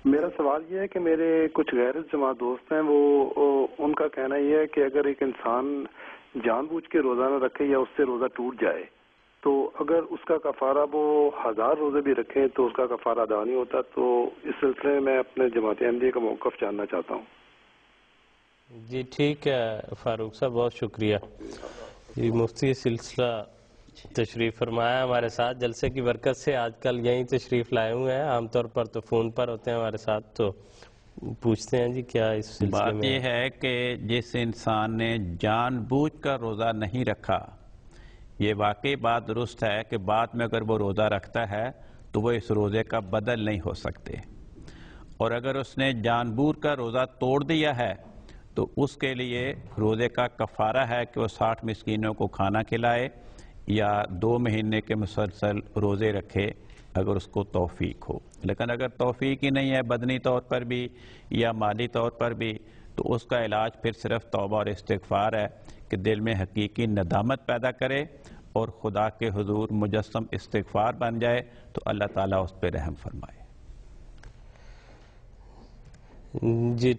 میرا سوال یہ ہے کہ میرے کچھ غیر جماعت دوست ہیں، وہ ان کا کہنا یہ ہے کہ اگر ایک انسان جان بوجھ کے روزہ نہ رکھے یا اس سے روزہ ٹوٹ جائے تو اگر اس کا کفارہ وہ 1000 روزے بھی رکھیں تو اس کا کفارہ ادا نہیں ہوتا. تو اس سلسلے میں میں اپنے جماعت احمدیہ کا موقف جاننا چاہتا ہوں. جی ٹھیک ہے فاروق صاحب، بہت شکریہ. جی مفتی سلسلہ تشریف فرمایا ہمارے ساتھ جلسے کی برکت سے. آج کل یہیں تشریف لائے ہوئے ہیں، عام طور پر تو فون پر ہوتے ہیں ہمارے ساتھ. تو پوچھتے ہیں جی کیا اس سلسلے بات میں یہ ہے کہ جس انسان نے جان بوجھ کر روزہ نہیں رکھا، یہ واقعی بات درست ہے کہ بعد میں اگر وہ روزہ رکھتا ہے تو وہ اس روزے کا بدل نہیں ہو سکتے، اور اگر اس نے جان بوجھ کر روزہ توڑ دیا ہے تو اس کے لیے روزے کا کفارہ ہے کہ وہ 60 مسکینوں کو کھانا کھلائے یا 2 مہینے کے مسلسل روزے رکھے اگر اس کو توفیق ہو. لیکن اگر توفیق ہی نہیں ہے بدنی طور پر بھی یا مالی طور پر بھی، تو اس کا علاج پھر صرف توبہ اور استغفار ہے کہ دل میں حقیقی ندامت پیدا کرے اور خدا کے حضور مجسم استغفار بن جائے تو اللہ تعالیٰ اس پہ رحم فرمائے. جی